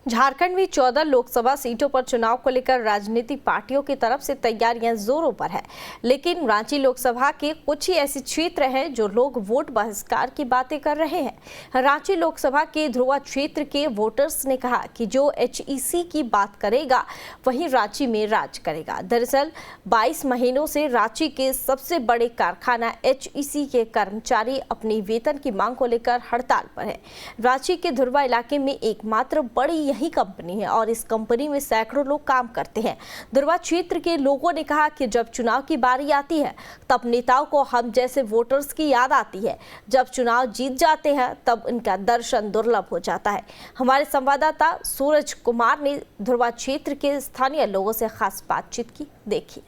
झारखंड में 14 लोकसभा सीटों पर चुनाव को लेकर राजनीतिक पार्टियों की तरफ से तैयारियां जोरों पर है, लेकिन रांची लोकसभा के कुछ ही ऐसे क्षेत्र हैं जो लोग वोट बहिष्कार की बातें कर रहे हैं। रांची लोकसभा के ध्रुवा क्षेत्र के वोटर्स ने कहा कि जो HEC की बात करेगा वही रांची में राज करेगा। दरअसल 22 महीनों से रांची के सबसे बड़े कारखाना HEC के कर्मचारी अपनी वेतन की मांग को लेकर हड़ताल पर है। रांची के ध्रुवा इलाके में एकमात्र बड़ी यही कंपनी है और इस कंपनी में सैकड़ों लोग काम करते हैं। ध्रुवा क्षेत्र के लोगों ने कहा कि जब चुनाव की बारी आती है तब नेताओं को हम जैसे वोटर्स की याद आती है, जब चुनाव जीत जाते हैं तब इनका दर्शन दुर्लभ हो जाता है। हमारे संवाददाता सूरज कुमार ने ध्रुवा क्षेत्र के स्थानीय लोगों से खास बातचीत की, देखिए।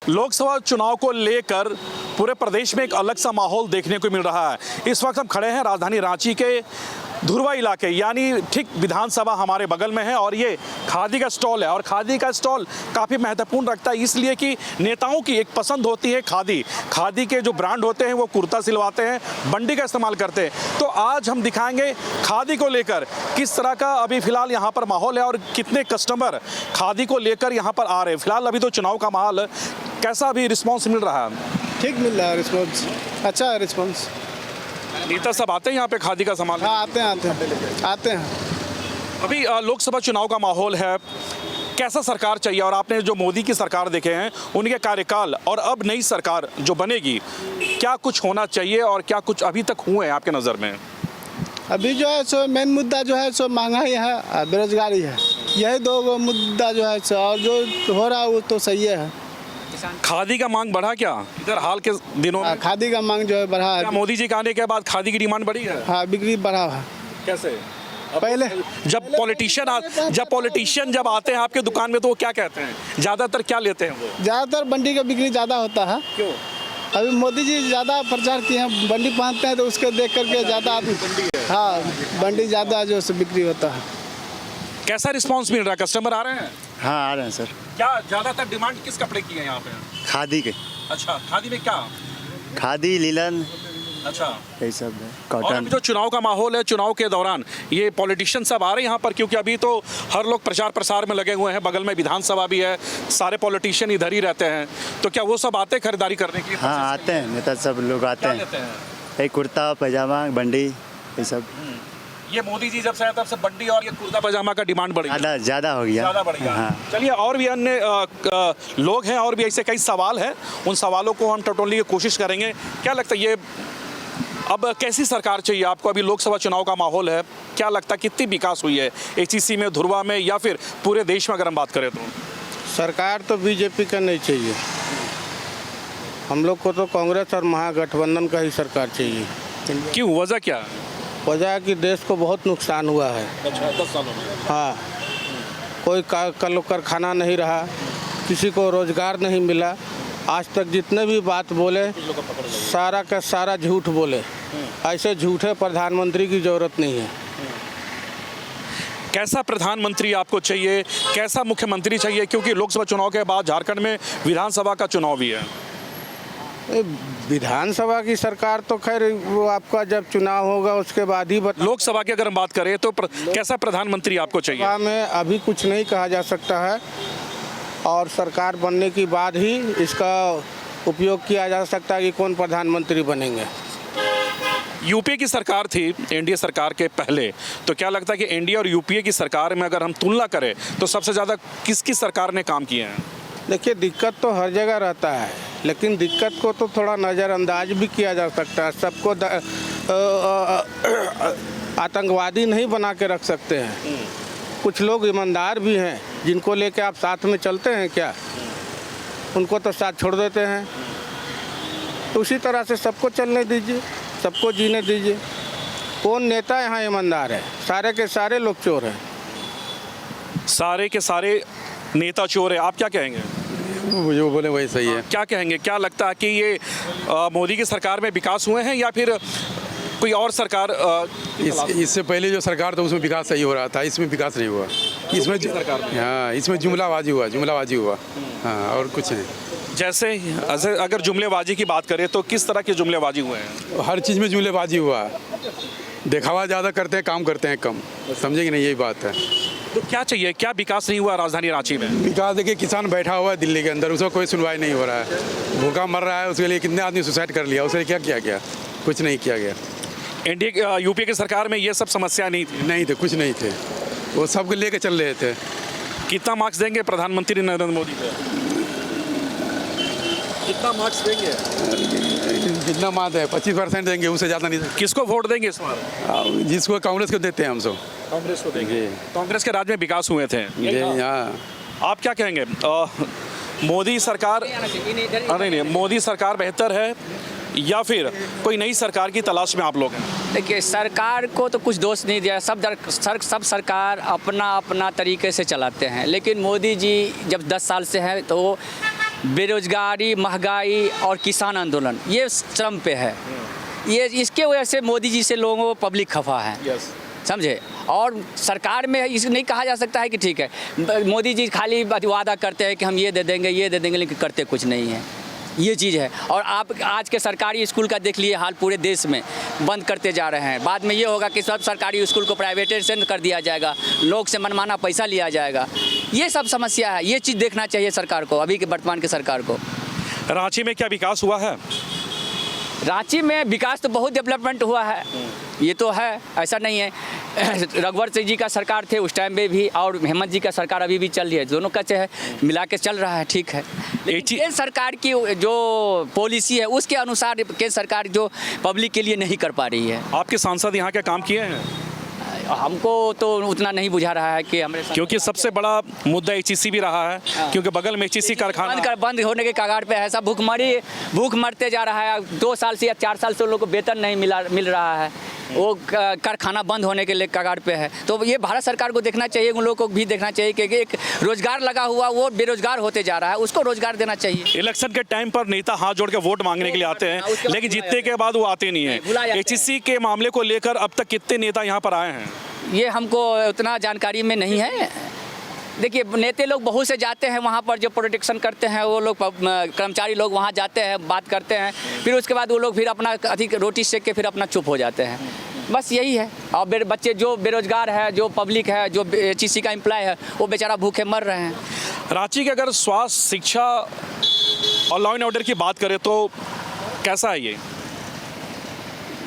लोकसभा चुनाव को लेकर पूरे प्रदेश में एक अलग सा माहौल देखने को मिल रहा है। इस वक्त हम खड़े हैं राजधानी रांची के ध्रुवा इलाके, यानी ठीक विधानसभा हमारे बगल में है और ये खादी का स्टॉल है। और खादी का स्टॉल काफ़ी महत्वपूर्ण रखता है इसलिए कि नेताओं की एक पसंद होती है खादी के जो ब्रांड होते हैं वो कुर्ता सिलवाते हैं, बंडी का इस्तेमाल करते हैं। तो आज हम दिखाएंगे खादी को लेकर किस तरह का अभी फ़िलहाल यहाँ पर माहौल है और कितने कस्टमर खादी को लेकर यहाँ पर आ रहे हैं। फिलहाल अभी तो चुनाव का माहौल, कैसा अभी रिस्पॉन्स मिल रहा है? ठीक मिल रहा है रिस्पॉन्स, अच्छा है रिस्पॉन्स। नेता सब आते हैं यहाँ पे खादी का सामान? हाँ, आते हैं। अभी लोकसभा चुनाव का माहौल है, कैसा सरकार चाहिए? और आपने जो मोदी की सरकार देखे हैं उनके कार्यकाल और अब नई सरकार जो बनेगी, क्या कुछ होना चाहिए और क्या कुछ अभी तक हुए हैं आपके नज़र में? अभी जो है सो मेन मुद्दा जो है सो महंगाई है, बेरोजगारी है, यही दो मुद्दा जो है सो, और जो हो रहा है वो तो सही है। खादी का मांग बढ़ा क्या इधर हाल के दिनों में? खादी का मांग जो है बढ़ा है। मोदी जी के आने के बाद खादी की डिमांड बढ़ी है? हाँ, बिक्री बढ़ा है। कैसे? पहले जब पॉलिटिशियन जब आते हैं आपके दुकान में तो वो क्या कहते हैं, ज़्यादातर क्या लेते हैं वो? ज़्यादातर बंडी का बिक्री ज़्यादा होता है। क्यों? अभी मोदी जी ज़्यादा प्रचार किए हैं, बंडी पहनते हैं तो उसके देख करके ज़्यादा, हाँ, बंडी ज़्यादा जो है बिक्री होता है। कैसा रिस्पांस मिल रहा है? कस्टमर आ रहे हैं? हाँ, आ रहे हैं सर। क्या ज़्यादातर डिमांड किस कपड़े की है यहाँ पे? खादी के। अच्छा, खादी में क्या? खादी, लीलन, अच्छा, यही सब है। और कॉटन। अभी जो चुनाव का माहौल है, चुनाव के दौरान ये पॉलिटिशियन सब आ रहे हैं यहाँ पर? क्योंकि अभी तो हर लोग प्रचार प्रसार में लगे हुए हैं, बगल में विधानसभा भी है, सारे पॉलिटिशियन इधर ही रहते हैं, तो क्या वो सब आते खरीदारी करने के लिए? हाँ, आते हैं, नेता सब लोग आते हैं। एक कुर्ता पैजामा, बंडी, ये सब। ये मोदी जी जब से आए तब से बंडी और ये कुर्ता पजामा का डिमांड बढ़ गया, ज़्यादा हो गया। ज़्यादा बढ़ गया। हाँ। चलिए, और भी अन्य लोग हैं और भी ऐसे कई सवाल हैं, उन सवालों को हम टटोलने की कोशिश करेंगे। क्या लगता है ये अब कैसी सरकार चाहिए आपको? अभी लोकसभा चुनाव का माहौल है, क्या लगता है कितनी विकास हुई है HEC में, ध्रुवा में या फिर पूरे देश में अगर हम बात करें तो? सरकार तो बीजेपी का नहीं चाहिए, हम लोग को तो कांग्रेस और महागठबंधन का ही सरकार चाहिए। क्यों, वजह क्या है? वजह है कि देश को बहुत नुकसान हुआ है। अच्छा, 10 सालों में? हाँ, कोई कारखाना नहीं रहा, किसी को रोजगार नहीं मिला। आज तक जितने भी बात बोले सारा का सारा झूठ बोले। ऐसे झूठे प्रधानमंत्री की जरूरत नहीं है। कैसा प्रधानमंत्री आपको चाहिए, कैसा मुख्यमंत्री चाहिए? क्योंकि लोकसभा चुनाव के बाद झारखंड में विधानसभा का चुनाव भी है। विधानसभा की सरकार तो खैर वो आपका जब चुनाव होगा उसके बाद ही लोकसभा की अगर हम बात करें तो कैसा प्रधानमंत्री आपको चाहिए? में अभी कुछ नहीं कहा जा सकता है और सरकार बनने के बाद ही इसका उपयोग किया जा सकता है कि कौन प्रधानमंत्री बनेंगे। यूपीए की सरकार थी एनडीए सरकार के पहले, तो क्या लगता है कि एनडीए और यूपीए की सरकार में अगर हम तुलना करें तो सबसे ज़्यादा किसकी सरकार ने काम किए हैं? देखिए, दिक्कत तो हर जगह रहता है, लेकिन दिक्कत को तो थोड़ा नज़रअंदाज भी किया जा सकता है। सबको आतंकवादी नहीं बना के रख सकते हैं। कुछ लोग ईमानदार भी हैं जिनको लेके आप साथ में चलते हैं क्या, उनको तो साथ छोड़ देते हैं। तो उसी तरह से सबको चलने दीजिए, सबको जीने दीजिए। कौन नेता यहाँ ईमानदार है? सारे के सारे लोग चोर हैं। सारे के सारे नेता चोर है, आप क्या कहेंगे? जो बोले वही सही है। क्या कहेंगे, क्या लगता है कि ये मोदी की सरकार में विकास हुए हैं या फिर कोई और सरकार? इससे पहले जो सरकार था उसमें विकास सही हो रहा था, इसमें विकास नहीं हुआ। इसमें हाँ, इसमें जुमलाबाजी हुआ। हाँ, और कुछ नहीं। जैसे अगर जुमलेबाजी की बात करें तो किस तरह के जुमलेबाजी हुए हैं? हर चीज़ में जुमलेबाजी हुआ है। दिखावा ज़्यादा करते हैं, काम करते हैं कम। समझे कि नहीं, यही बात है। तो क्या चाहिए, क्या विकास नहीं हुआ राजधानी रांची में? विकास देखिए, किसान बैठा हुआ है दिल्ली के अंदर, उसको कोई सुनवाई नहीं हो रहा है। भूखा मर रहा है, उसके लिए कितने आदमी सुसाइड कर लिया, उसके लिए क्या किया गया? कुछ नहीं किया गया। एनडीए यूपीए की सरकार में ये सब समस्या नहीं थी? नहीं थे, कुछ नहीं थे। वो सब लेके चल रहे थे। कितना मार्क्स देंगे प्रधानमंत्री नरेंद्र मोदी को? कितना मार्क्स देंगे? जितना मात है 25% देंगे, उससे ज़्यादा नहीं। किसको वोट देंगे इस बार? जिसको कांग्रेस को देते हैं हम सब। कांग्रेस को देंगे। कांग्रेस के राज में विकास हुए थे। हाँ। आप क्या कहेंगे? मोदी सरकार, नहीं, मोदी सरकार बेहतर है या फिर कोई नई सरकार की तलाश में आप लोग हैं? देखिए, सरकार को तो कुछ दोष नहीं दिया, सब सरकार अपना अपना तरीके से चलाते हैं। लेकिन मोदी जी जब 10 साल से हैं तो बेरोजगारी, महंगाई और किसान आंदोलन ये चरम पे है। ये इसके वजह से मोदी जी से लोगों को पब्लिक खफा है। समझे? और सरकार में इस नहीं कहा जा सकता है कि ठीक है मोदी जी खाली वादा करते हैं कि हम ये दे देंगे, लेकिन करते कुछ नहीं है। ये चीज़ है। और आप आज के सरकारी स्कूल का देख लिए हाल, पूरे देश में बंद करते जा रहे हैं। बाद में ये होगा कि सब सरकारी स्कूल को प्राइवेटाइजेशन कर दिया जाएगा, लोग से मनमाना पैसा लिया जाएगा। ये सब समस्या है। ये चीज़ देखना चाहिए सरकार को, अभी के वर्तमान के सरकार को। रांची में क्या विकास हुआ है? रांची में विकास तो बहुत डेवलपमेंट हुआ है, ये तो है, ऐसा नहीं है। रघुवर सिंह जी का सरकार थे उस टाइम में भी, और हेमंत जी का सरकार अभी भी चल रही है, दोनों का चाहे मिला के चल रहा है, ठीक है। लेकिन सरकार की जो पॉलिसी है उसके अनुसार केंद्र सरकार जो पब्लिक के लिए नहीं कर पा रही है। आपके सांसद यहाँ के काम किए हैं? हमको तो उतना नहीं बुझा रहा है कि हमारे, क्योंकि सबसे बड़ा मुद्दा एचईसी भी रहा है, क्योंकि बगल में एचईसी कारखाना बंद होने के कगार पे है। सब भूख मरते जा रहा है। 2 साल से या 4 साल से लोगों को वेतन नहीं मिल रहा है। वो कारखाना बंद होने के लिए कगार पे है। तो ये भारत सरकार को देखना चाहिए, उन लोगों को भी देखना चाहिए कि एक रोजगार लगा हुआ वो बेरोजगार होते जा रहा है, उसको रोजगार देना चाहिए। इलेक्शन के टाइम पर नेता हाथ जोड़ के वोट मांगने के लिए आते हैं, लेकिन जीतने के बाद वो आते नहीं है। एचईसी के मामले को लेकर अब तक कितने नेता यहाँ पर आए हैं? ये हमको उतना जानकारी में नहीं है। देखिए, नेता लोग बहुत से जाते हैं वहाँ पर, जो प्रोटेक्शन करते हैं वो लोग, कर्मचारी लोग वहाँ जाते हैं, बात करते हैं, फिर उसके बाद वो लोग फिर अपना अधिक रोटी सेक के फिर अपना चुप हो जाते हैं। बस यही है। और बच्चे जो बेरोजगार है, जो पब्लिक है, जो एचईसी का एम्प्लॉय है, वो बेचारा भूखे मर रहे हैं। रांची के अगर स्वास्थ्य, शिक्षा और लॉ एंड ऑर्डर की बात करें तो कैसा है ये?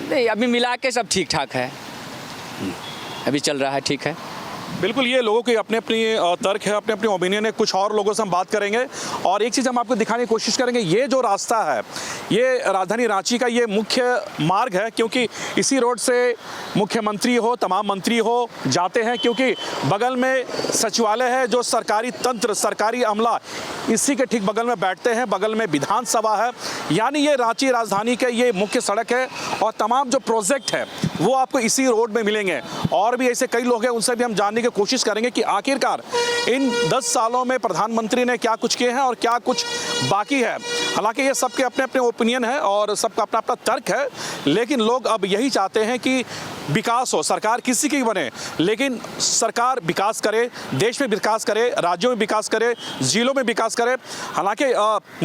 नहीं, अभी मिला के सब ठीक ठाक है, अभी चल रहा है, ठीक है। बिल्कुल, ये लोगों की अपने अपनी तर्क है, अपने अपने ओपिनियन है। कुछ और लोगों से हम बात करेंगे और एक चीज़ हम आपको दिखाने की कोशिश करेंगे। ये जो रास्ता है, ये राजधानी रांची का ये मुख्य मार्ग है, क्योंकि इसी रोड से मुख्यमंत्री हो, तमाम मंत्री हो जाते हैं, क्योंकि बगल में सचिवालय है, जो सरकारी तंत्र, सरकारी अमला इसी के ठीक बगल में बैठते हैं, बगल में विधानसभा है। यानी ये रांची राजधानी के ये मुख्य सड़क है और तमाम जो प्रोजेक्ट है वो आपको इसी रोड में मिलेंगे। और भी ऐसे कई लोग हैं, उनसे भी हम जानने की कोशिश करेंगे कि आखिरकार इन 10 सालों में प्रधानमंत्री ने क्या कुछ किए हैं और क्या कुछ बाकी है। हालांकि ये सबके अपने अपने ओपिनियन है और सबका अपना अपना तर्क है, लेकिन लोग अब यही चाहते हैं कि विकास हो। सरकार किसी की बने, लेकिन सरकार विकास करे, देश में विकास करे, राज्यों में विकास करे, जिलों में विकास करे। हालांकि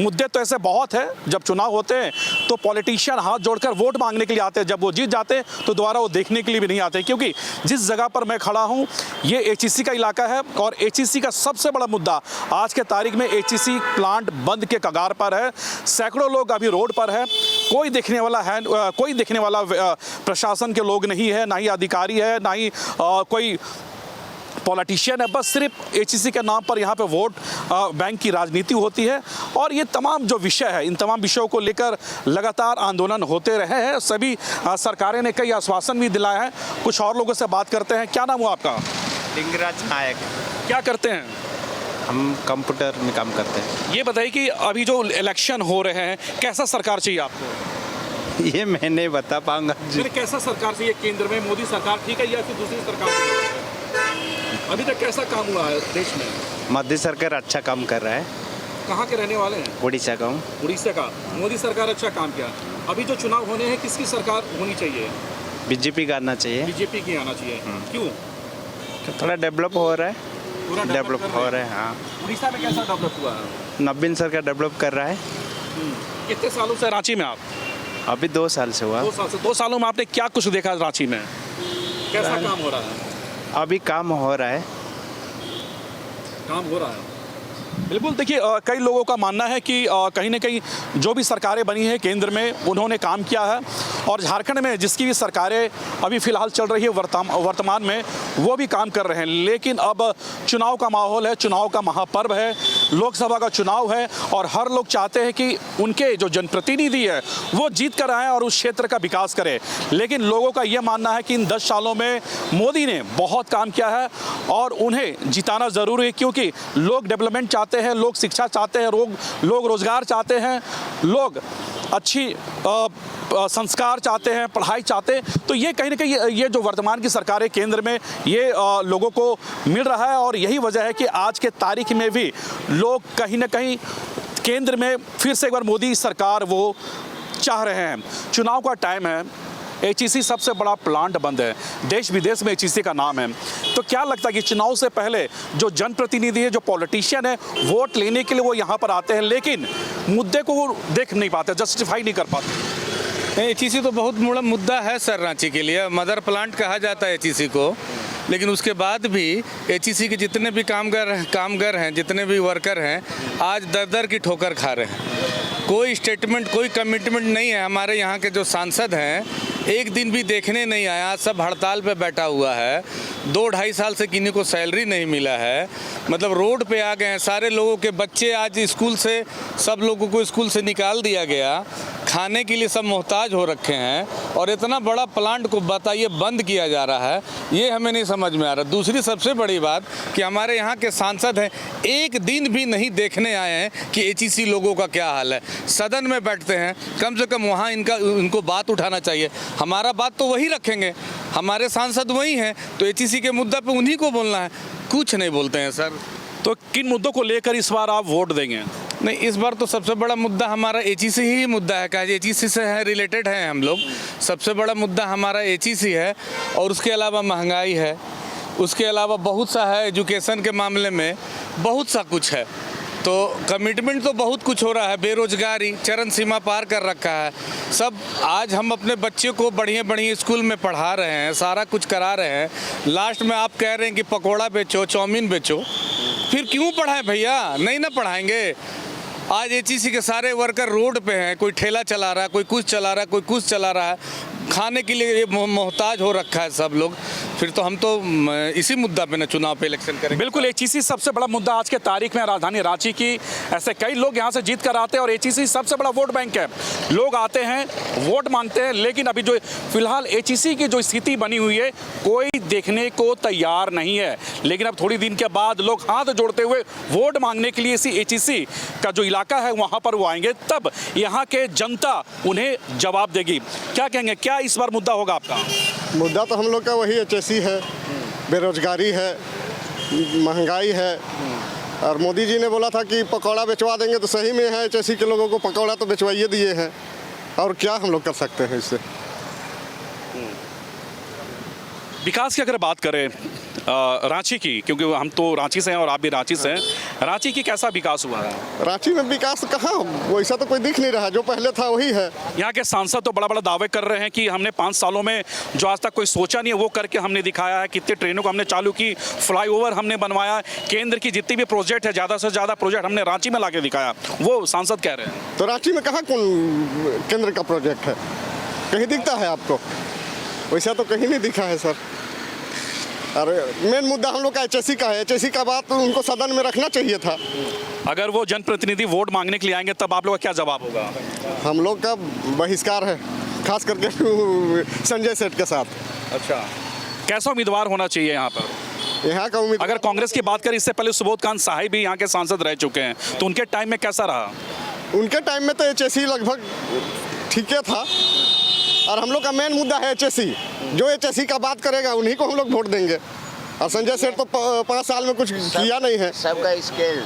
मुद्दे तो ऐसे बहुत हैं, जब चुनाव होते हैं तो पॉलिटिशियन हाथ जोड़कर वोट मांगने के लिए आते हैं, जब वो जीत जाते हैं तो दोबारा वो देखने के लिए भी नहीं आते। क्योंकि जिस जगह पर मैं खड़ा हूँ ये एचईसी का इलाका है और एचईसी का सबसे बड़ा मुद्दा आज के तारीख में एचईसी प्लांट बंद के कगार पर है। सैकड़ों लोग अभी रोड पर है, कोई देखने वाला प्रशासन के लोग नहीं है, ना ही अधिकारी है, ना ही कोई पॉलिटिशियन है। बस सिर्फ एचईसी के नाम पर यहाँ पे वोट बैंक की राजनीति होती है। और ये तमाम जो विषय है, इन तमाम विषयों को लेकर लगातार आंदोलन होते रहे हैं। सभी सरकारें ने कई आश्वासन भी दिलाए हैं। कुछ और लोगों से बात करते हैं। क्या नाम हुआ आपका? लिंगराज नायक। क्या करते हैं? हम कंप्यूटर में काम करते हैं। ये बताइए कि अभी जो इलेक्शन हो रहे हैं, कैसा सरकार चाहिए आपको? ये मैं नहीं बता पाऊंगा जी। कैसा सरकार चाहिए? केंद्र में मोदी सरकार ठीक है या फिर दूसरी सरकार? अभी तक कैसा काम हुआ है देश में? मोदी सरकार अच्छा काम कर रहा है। कहाँ के रहने वाले हैं? उड़ीसा का हूँ। उड़ीसा का। मोदी सरकार अच्छा काम किया। अभी जो चुनाव होने हैं, किसकी सरकार होनी चाहिए? बीजेपी का आना चाहिए। बीजेपी की आना चाहिए। क्यों? थोड़ा डेवलप हो रहा है। पूरा डेवलप हो रहा है। हाँ। उड़ीसा में कैसा डेवलप हुआ है? नवीन सरकार डेवलप कर रहा है। कितने सालों से रांची में आप? अभी 2 साल से हुआ। 2 साल से। 2 सालों में आपने क्या कुछ देखा रांची में? कैसा काम हो रहा है? अभी काम हो रहा है। काम हो रहा है। बिल्कुल, देखिए कई लोगों का मानना है कि कहीं ना कहीं जो भी सरकारें बनी हैं केंद्र में उन्होंने काम किया है, और झारखंड में जिसकी भी सरकारें अभी फ़िलहाल चल रही है वर्तमान में, वो भी काम कर रहे हैं। लेकिन अब चुनाव का माहौल है, चुनाव का महापर्व है, लोकसभा का चुनाव है, और हर लोग चाहते हैं कि उनके जो जनप्रतिनिधि है वो जीत कर आएँ और उस क्षेत्र का विकास करें। लेकिन लोगों का ये मानना है कि इन 10 सालों में मोदी ने बहुत काम किया है और उन्हें जिताना ज़रूरी है, क्योंकि लोग डेवलपमेंट चाहते हैं, लोग शिक्षा चाहते हैं, लोग रोजगार चाहते हैं, लोग अच्छी संस्कार चाहते हैं, पढ़ाई चाहते हैं। तो ये कहीं ना कहीं ये जो वर्तमान की सरकार है केंद्र में, ये लोगों को मिल रहा है, और यही वजह है कि आज के तारीख में भी लोग कहीं ना कहीं केंद्र में फिर से एक बार मोदी सरकार वो चाह रहे हैं। चुनाव का टाइम है, HEC सबसे बड़ा प्लांट बंद है, देश विदेश में HEC का नाम है। तो क्या लगता है कि चुनाव से पहले जो जनप्रतिनिधि है, जो पॉलिटिशियन है, वोट लेने के लिए वो यहाँ पर आते हैं, लेकिन मुद्दे को वो देख नहीं पाते, जस्टिफाई नहीं कर पाते? HEC तो बहुत बड़ा मुद्दा है सर रांची के लिए। मदर प्लांट कहा जाता है HEC को, लेकिन उसके बाद भी HEC के जितने भी कामगार हैं, जितने भी वर्कर हैं, आज दर की ठोकर खा रहे हैं। कोई स्टेटमेंट, कोई कमिटमेंट नहीं है। हमारे यहाँ के जो सांसद हैं एक दिन भी देखने नहीं आया, सब हड़ताल पे बैठा हुआ है। 2-2.5 साल से किन्हीं को सैलरी नहीं मिला है, मतलब रोड पे आ गए हैं। सारे लोगों के बच्चे आज स्कूल से, सब लोगों को स्कूल से निकाल दिया गया, खाने के लिए सब मोहताज हो रखे हैं, और इतना बड़ा प्लांट को बताइए बंद किया जा रहा है, ये हमें नहीं समझ में आ रहा। दूसरी सबसे बड़ी बात कि हमारे यहाँ के सांसद हैं, एक दिन भी नहीं देखने आए हैं कि HEC लोगों का क्या हाल है। सदन में बैठते हैं, कम से कम वहाँ इनको बात उठाना चाहिए। हमारा बात तो वही रखेंगे, हमारे सांसद वही हैं, तो HEC के मुद्दा पे उन्हीं को बोलना है, कुछ नहीं बोलते हैं सर। तो किन मुद्दों को लेकर इस बार आप वोट देंगे? नहीं, इस बार तो सबसे बड़ा मुद्दा हमारा HEC ही मुद्दा है, क्या HEC से है, रिलेटेड हैं हम लोग। सबसे बड़ा मुद्दा हमारा HEC है, और उसके अलावा महंगाई है, उसके अलावा बहुत सा है, एजुकेशन के मामले में बहुत सा कुछ है। तो कमिटमेंट तो बहुत कुछ हो रहा है, बेरोजगारी चरम सीमा पार कर रखा है। सब आज हम अपने बच्चे को बढ़िया स्कूल में पढ़ा रहे हैं, सारा कुछ करा रहे हैं, लास्ट में आप कह रहे हैं कि पकोड़ा बेचो, चाउमीन बेचो। फिर क्यों पढ़ाएं भैया? नहीं ना पढ़ाएंगे। आज HEC के सारे वर्कर रोड पे हैं, कोई ठेला चला रहा है, कोई कुछ चला रहा है, कोई कुछ चला रहा है, खाने के लिए मोहताज हो रखा है सब लोग। फिर तो हम तो इसी मुद्दा पे ना चुनाव पे इलेक्शन करेंगे। बिल्कुल, HEC सबसे बड़ा मुद्दा आज के तारीख में राजधानी रांची की। ऐसे कई लोग यहाँ से जीत कर आते हैं, और HEC सबसे बड़ा वोट बैंक है। लोग आते हैं, वोट मांगते हैं, लेकिन अभी जो फिलहाल HEC की जो स्थिति बनी हुई है, कोई देखने को तैयार नहीं है। लेकिन अब थोड़ी दिन के बाद लोग हाथ जोड़ते हुए वोट मांगने के लिए इसी HEC का जो इलाका है वहाँ पर वो आएंगे, तब यहाँ के जनता उन्हें जवाब देगी। क्या कहेंगे, क्या इस बार मुद्दा होगा आपका? मुद्दा तो हम लोग का वही HEC है, बेरोजगारी है, महंगाई है। और मोदी जी ने बोला था कि पकौड़ा बेचवा देंगे, तो सही में है, HEC के लोगों को पकौड़ा तो बेचवाइए दिए हैं, और क्या हम लोग कर सकते हैं इससे। विकास की अगर बात करें रांची की, क्योंकि हम तो रांची से हैं और आप भी रांची से हैं, रांची की कैसा विकास हुआ है? रांची में विकास कहाँ, वैसा तो कोई दिख नहीं रहा, जो पहले था वही है। यहाँ के सांसद तो बड़ा बड़ा दावे कर रहे हैं कि हमने 5 सालों में जो आज तक कोई सोचा नहीं है वो करके हमने दिखाया है। कितने ट्रेनों को हमने चालू की, फ्लाईओवर हमने बनवाया, केंद्र की जितनी भी प्रोजेक्ट है, ज़्यादा से ज़्यादा प्रोजेक्ट हमने रांची में ला के दिखाया, वो सांसद कह रहे हैं। तो रांची में कहाँ कौन केंद्र का प्रोजेक्ट है, कहीं दिखता है आपको? वैसा तो कहीं नहीं दिखा है सर। अरे मेन मुद्दा हम लोग का HEC का है, HEC का बात उनको सदन में रखना चाहिए था। अगर वो जनप्रतिनिधि वोट मांगने के लिए आएंगे तब आप लोग का क्या जवाब होगा? हम लोग का बहिष्कार है, खास करके संजय सेठ के साथ। अच्छा, कैसा उम्मीदवार होना चाहिए यहाँ पर? यहाँ का उम्मीदवार, अगर कांग्रेस की बात करें, इससे पहले सुबोध कांत साहिब भी यहाँ के सांसद रह चुके हैं, तो उनके टाइम में कैसा रहा? उनके टाइम में तो HEC लगभग ठीक था, और हम लोग का मेन मुद्दा है HEC। जो HEC का बात करेगा उन्हीं को हम लोग वोट देंगे। और संजय सेठ तो 5 साल में कुछ किया नहीं है। सबका स्केल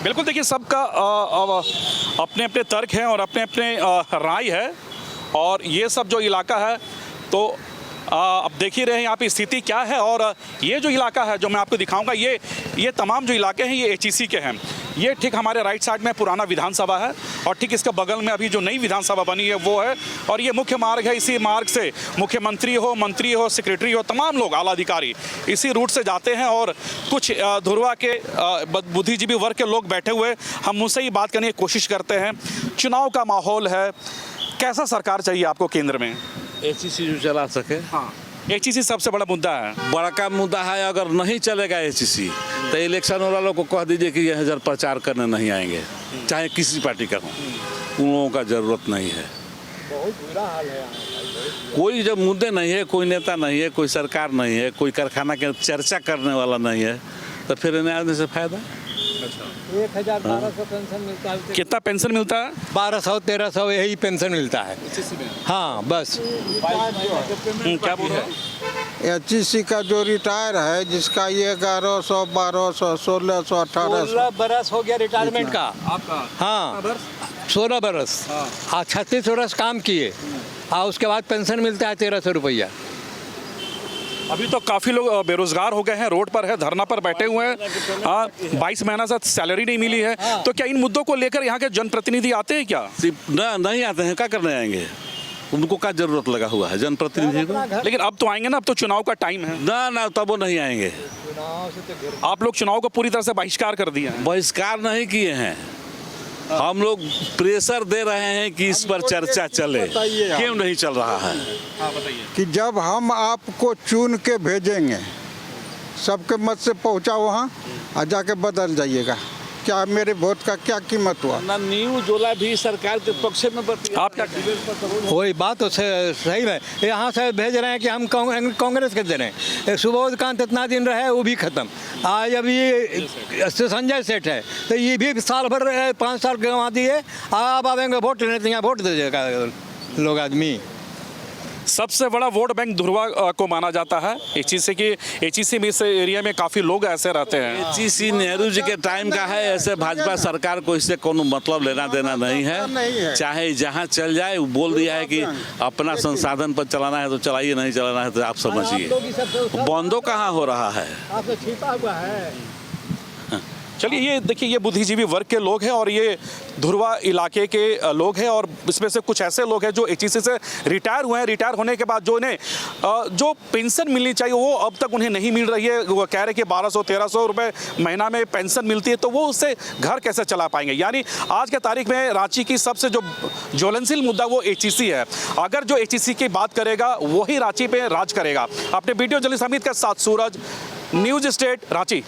बिल्कुल, देखिए सबका अपने अपने तर्क हैं और अपने अपने राय है, और ये सब जो इलाका है, तो अब देख ही रहे हैं यहाँ पे स्थिति क्या है। और ये जो इलाका है जो मैं आपको दिखाऊंगा, ये तमाम जो इलाके हैं ये HEC के हैं। ये ठीक हमारे राइट साइड में पुराना विधानसभा है और ठीक इसके बगल में अभी जो नई विधानसभा बनी है वो है, और ये मुख्य मार्ग है। इसी मार्ग से मुख्यमंत्री हो, मंत्री हो, सेक्रेटरी हो, तमाम लोग आला अधिकारी इसी रूट से जाते हैं। और कुछ धुरवा के बुद्धिजीवी वर्ग के लोग बैठे हुए, हम उनसे ही बात करने की कोशिश करते हैं। चुनाव का माहौल है, कैसा सरकार चाहिए आपको केंद्र में? एचईसी जो चला सके। हाँ, एचईसी सबसे बड़ा मुद्दा है। बड़ा का मुद्दा है, अगर नहीं चलेगा एचईसी तो इलेक्शन वालों को कह दीजिए कि ये इधर प्रचार करने नहीं आएंगे, चाहे किसी पार्टी का हो। उन लोगों का जरूरत नहीं है। बहुत बुरा हाल है। कोई जब मुद्दे नहीं है, कोई नेता नहीं है, कोई सरकार नहीं है, कोई कारखाना के चर्चा करने वाला नहीं है, तो फिर इन्हें आने से फायदा। 1,1200 पेंशन मिलता है। कितना पेंशन मिलता है? 1200-1300 यही पेंशन मिलता है। हाँ बस। क्या बोल रहे हैं? एचईसी का जो रिटायर है, जिसका ये 1100, 1200, 1600, 1800 16 बरस हो गया रिटायरमेंट का आपका? हाँ 16 बरस। हाँ 36 बरस काम किए और उसके बाद पेंशन मिलता है 1300 रुपया। अभी तो काफ़ी लोग बेरोजगार हो गए हैं, रोड पर है, धरना पर बैठे हुए हैं। 22 महीना से सैलरी नहीं मिली है। तो क्या इन मुद्दों को लेकर यहाँ के जनप्रतिनिधि आते हैं क्या? नहीं आते हैं, क्या करने आएंगे? उनको क्या जरूरत लगा हुआ है जनप्रतिनिधि को? लेकिन अब तो आएंगे ना, अब तो चुनाव का टाइम है ना, तब वो नहीं आएंगे। आप लोग चुनाव को पूरी तरह से बहिष्कार कर दिए हैं। बहिष्कार नहीं किए हैं, हम लोग प्रेशर दे रहे हैं कि इस पर चर्चा चले। क्यों नहीं चल रहा है? कि जब हम आपको चुन के भेजेंगे, सबके मत से पहुंचा वहाँ और जाके बदल जाइएगा, क्या मेरे वोट का क्या कीमत हुआ? ना न्यूज़ वाला भी सरकार के पक्ष में आप क्या? वही बात तो सही है। यहाँ से भेज रहे हैं कि हम कांग्रेस के दे रहे हैं। सुबोधकांत इतना दिन रहे, वो भी खत्म। आज अभी ये संजय सेठ है, तो ये भी साल भर 5 साल गंवा दिए। अब आवेंगे वोट लेने, तो यहाँ वोट दे देगा लोग आदमी। सबसे बड़ा वोट बैंक धुरवा को माना जाता है। एचईसी में इस एरिया में काफ़ी लोग ऐसे रहते हैं। एचईसी नेहरू जी के टाइम का है, ऐसे भाजपा सरकार को इससे कोनो मतलब लेना देना नहीं है। चाहे जहां चल जाए, वो बोल दिया है कि अपना संसाधन पर चलाना है तो चलाइए, नहीं चलाना है तो आप समझिए। बंदो कहाँ हो रहा है? चलिए, ये देखिए, ये बुद्धिजीवी वर्ग के लोग हैं और ये धुरवा इलाके के लोग हैं, और इसमें से कुछ ऐसे लोग हैं जो एचईसी से रिटायर हुए हैं। रिटायर होने के बाद जो इन्हें जो पेंशन मिलनी चाहिए वो अब तक उन्हें नहीं मिल रही है। वो कह रहे हैं कि 1200-1300 रुपये महीना में पेंशन मिलती है, तो वो उससे घर कैसे चला पाएंगे? यानी आज के तारीख में रांची की सबसे जो ज्वलनशील मुद्दा वो एचईसी है। अगर जो एचईसी की बात करेगा वही रांची पे राज करेगा। अपने वीडियो जर्नलिस्ट अमित के साथ सूरज, न्यूज़ स्टेट, रांची।